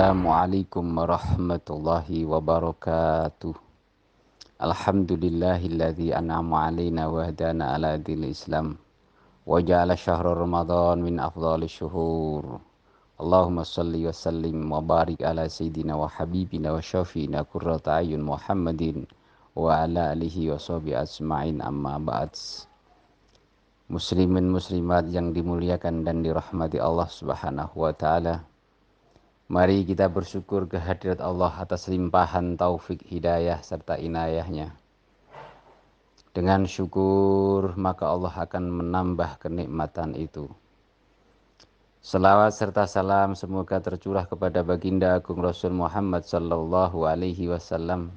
Assalamualaikum warahmatullahi wabarakatuh. Alhamdulillahilladzi an'ama 'alaina wa hadana 'ala dinil Islam wa ja'ala syahra Ramadan min afdhalis syuhur. Allahumma shalli wa sallim wa barik ala sayyidina wa habibina wa syafiina qurrata ayun Muhammadin wa ala alihi wa sahbihi ajma'in, amma ba'd. Muslimin muslimat yang dimuliakan dan dirahmati Allah Subhanahu wa taala. Mari kita bersyukur kehadirat Allah atas limpahan taufik hidayah serta inayahnya. Dengan syukur maka Allah akan menambah kenikmatan itu. Selawat serta salam semoga tercurah kepada baginda agung Rasul Muhammad sallallahu alaihi wasallam,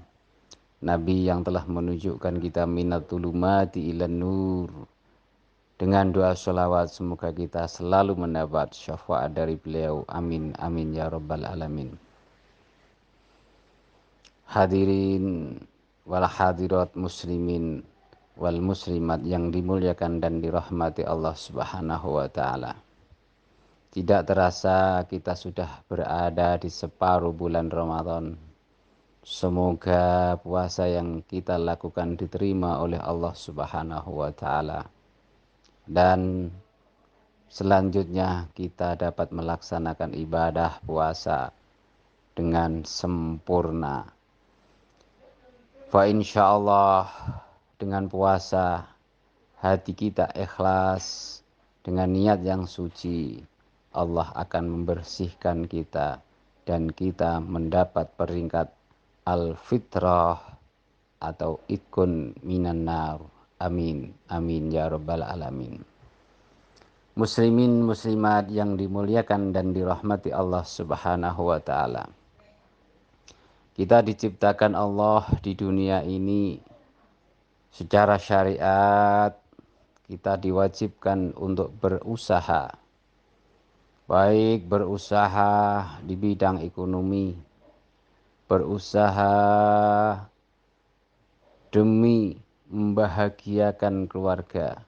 Nabi yang telah menunjukkan kita minatulumati ilan nur. Dengan doa sholawat semoga kita selalu mendapat syafaat dari beliau. Amin, amin ya rabbal alamin. Hadirin wal hadirat muslimin wal muslimat yang dimuliakan dan dirahmati Allah Subhanahu wa taala. Tidak terasa kita sudah berada di separuh bulan Ramadan. Semoga puasa yang kita lakukan diterima oleh Allah Subhanahu wa taala. Dan selanjutnya kita dapat melaksanakan ibadah puasa dengan sempurna. Fa insyaallah dengan puasa hati kita ikhlas dengan niat yang suci, Allah akan membersihkan kita dan kita mendapat peringkat al-fitrah atau ikun minan nar. Amin, amin ya rabbal alamin. Muslimin muslimat yang dimuliakan dan dirahmati Allah Subhanahu wa taala. Kita diciptakan Allah di dunia ini secara syariat, kita diwajibkan untuk berusaha. Baik berusaha di bidang ekonomi, berusaha demi membahagiakan keluarga.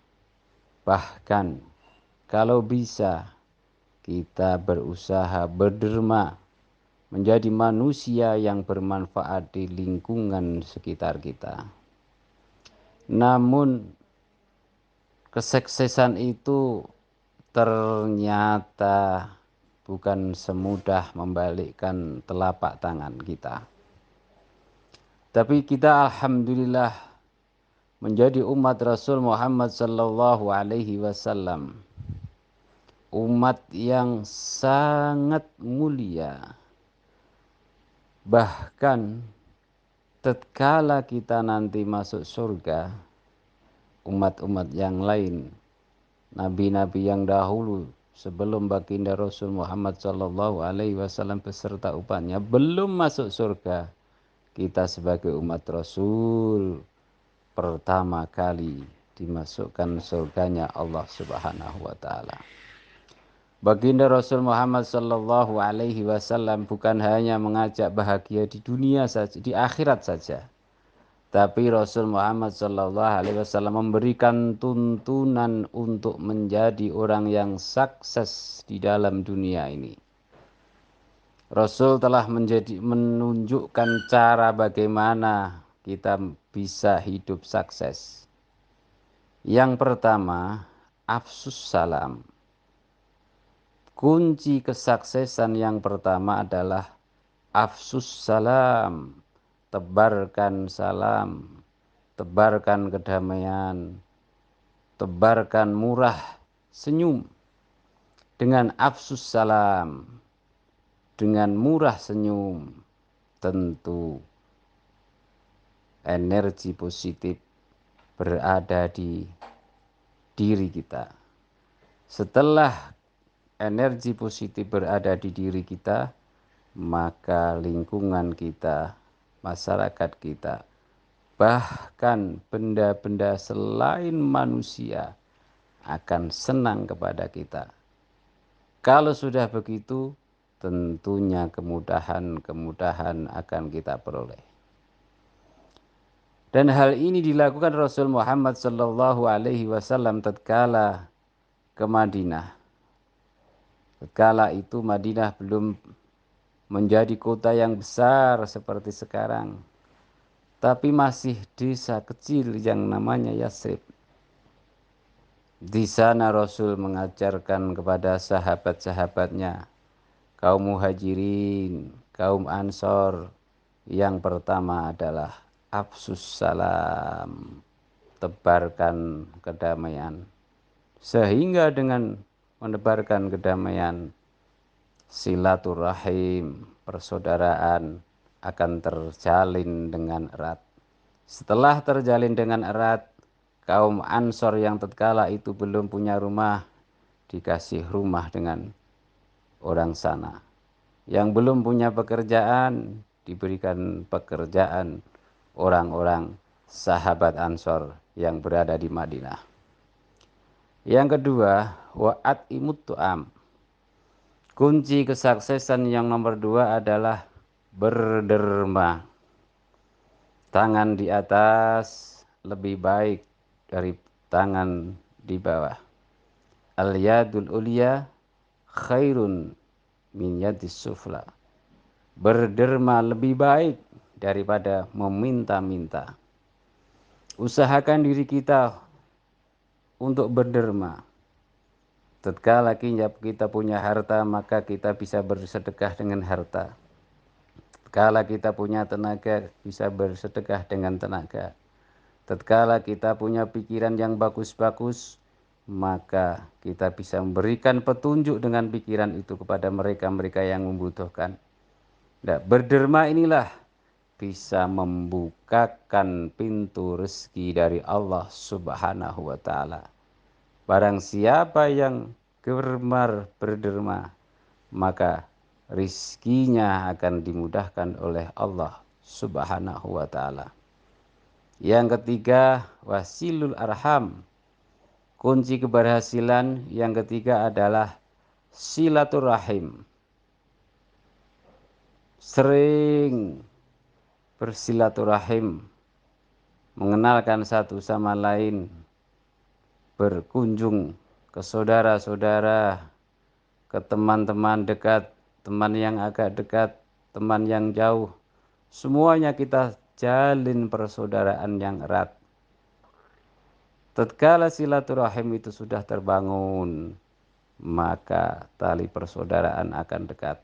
Bahkan kalau bisa kita berusaha berderma menjadi manusia yang bermanfaat di lingkungan sekitar kita. Namun kesuksesan itu ternyata bukan semudah membalikkan telapak tangan kita. Tapi kita alhamdulillah menjadi umat Rasul Muhammad sallallahu alaihi wasallam, umat yang sangat mulia. Bahkan tatkala kita nanti masuk surga, umat-umat yang lain, nabi-nabi yang dahulu sebelum baginda Rasul Muhammad sallallahu alaihi wasallam beserta umatnya belum masuk surga, kita sebagai umat Rasul pertama kali dimasukkan surganya Allah Subhanahu wa taala. Baginda Rasul Muhammad sallallahu alaihi wasallam bukan hanya mengajak bahagia di dunia saja, di akhirat saja. Tapi Rasul Muhammad sallallahu alaihi wasallam memberikan tuntunan untuk menjadi orang yang sukses di dalam dunia ini. Rasul telah menunjukkan cara bagaimana kita bisa hidup sukses. Yang pertama, afsus salam. Kunci kesuksesan yang pertama adalah afsus salam. Tebarkan salam, tebarkan kedamaian, tebarkan murah senyum. Dengan afsus salam, dengan murah senyum, tentu energi positif berada di diri kita. Setelah energi positif berada di diri kita, maka lingkungan kita, masyarakat kita, bahkan benda-benda selain manusia akan senang kepada kita. Kalau sudah begitu, tentunya kemudahan akan kita peroleh. Dan hal ini dilakukan Rasul Muhammad sallallahu alaihi wasallam tatkala ke Madinah. Tatkala itu Madinah belum menjadi kota yang besar seperti sekarang, tapi masih desa kecil yang namanya Yasrib. Di sana Rasul mengajarkan kepada sahabat-sahabatnya, kaum muhajirin, kaum ansor, yang pertama adalah afsus salam, tebarkan kedamaian. Sehingga dengan menebarkan kedamaian, silaturahim, persaudaraan akan terjalin dengan erat. Setelah terjalin dengan erat, kaum Ansor yang tatkala itu belum punya rumah dikasih rumah dengan orang sana. Yang belum punya pekerjaan diberikan pekerjaan orang-orang sahabat Ansor yang berada di Madinah. Yang kedua, wa'at imut tu'am. Kunci kesuksesan yang nomor 2 adalah berderma. Tangan di atas lebih baik dari tangan di bawah. Al-yadul ulya khairun min yadis sufla. Berderma lebih baik daripada meminta-minta. Usahakan diri kita untuk berderma. Tatkala kita punya harta, maka kita bisa bersedekah dengan harta. Tatkala kita punya tenaga, bisa bersedekah dengan tenaga. Tatkala kita punya pikiran yang bagus-bagus, maka kita bisa memberikan petunjuk dengan pikiran itu kepada mereka-mereka yang membutuhkan. Nah, berderma inilah bisa membukakan pintu rezeki dari Allah Subhanahu wa Ta'ala. Barang siapa yang gemar berderma, maka rizkinya akan dimudahkan oleh Allah Subhanahu wa Ta'ala. Yang ketiga, wasilul arham. Kunci keberhasilan yang ketiga adalah silaturahim. Sering bersilaturahim, mengenalkan satu sama lain, berkunjung ke saudara-saudara, ke teman-teman dekat, teman yang agak dekat, teman yang jauh. Semuanya kita jalin persaudaraan yang erat. Tatkala silaturahim itu sudah terbangun, maka tali persaudaraan akan dekat.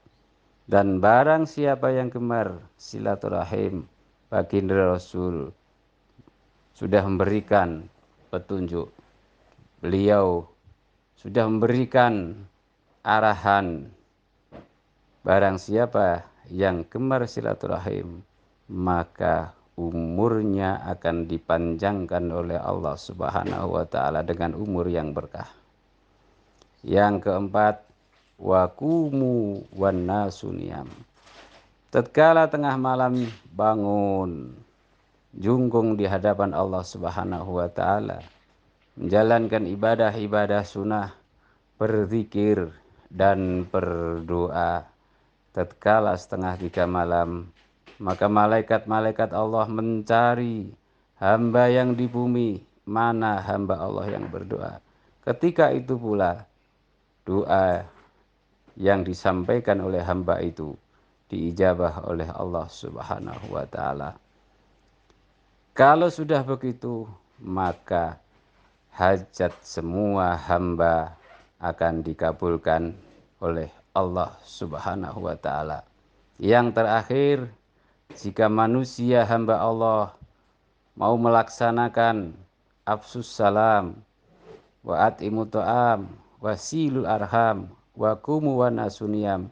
Dan barang siapa yang gemar silaturahim, baginda Rasul sudah memberikan petunjuk. Beliau sudah memberikan arahan, barang siapa yang gemar silaturahim, maka umurnya akan dipanjangkan oleh Allah Subhanahu wa Ta'ala dengan umur yang berkah. Yang keempat, waqumu wan nasu niyam. Tatkala tengah malam bangun, jungkung di hadapan Allah Subhanahu wa Ta'ala, menjalankan ibadah-ibadah sunnah, berzikir dan berdoa. Tatkala setengah 3 malam, maka malaikat-malaikat Allah mencari hamba yang di bumi, mana hamba Allah yang berdoa. Ketika itu pula doa yang disampaikan oleh hamba itu diijabah oleh Allah Subhanahu wa Ta'ala. Kalau sudah begitu, maka hajat semua hamba akan dikabulkan oleh Allah Subhanahu wa Ta'ala. Yang terakhir, jika manusia hamba Allah mau melaksanakan afsus salam, wa at'imu ta'am, wasilul arham, wa kumu wa nasuniyam,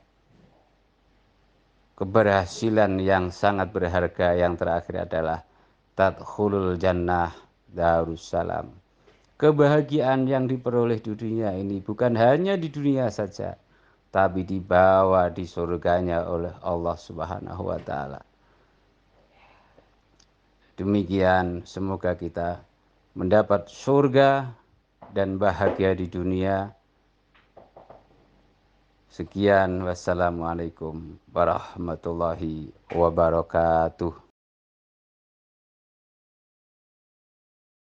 keberhasilan yang sangat berharga yang terakhir adalah tadkhulul jannah darussalam. Kebahagiaan yang diperoleh di dunia ini bukan hanya di dunia saja, tapi dibawa di surganya oleh Allah Subhanahu wa Ta'ala. Demikian, semoga kita mendapat surga dan bahagia di dunia. Sekian, wassalamualaikum warahmatullahi wabarakatuh.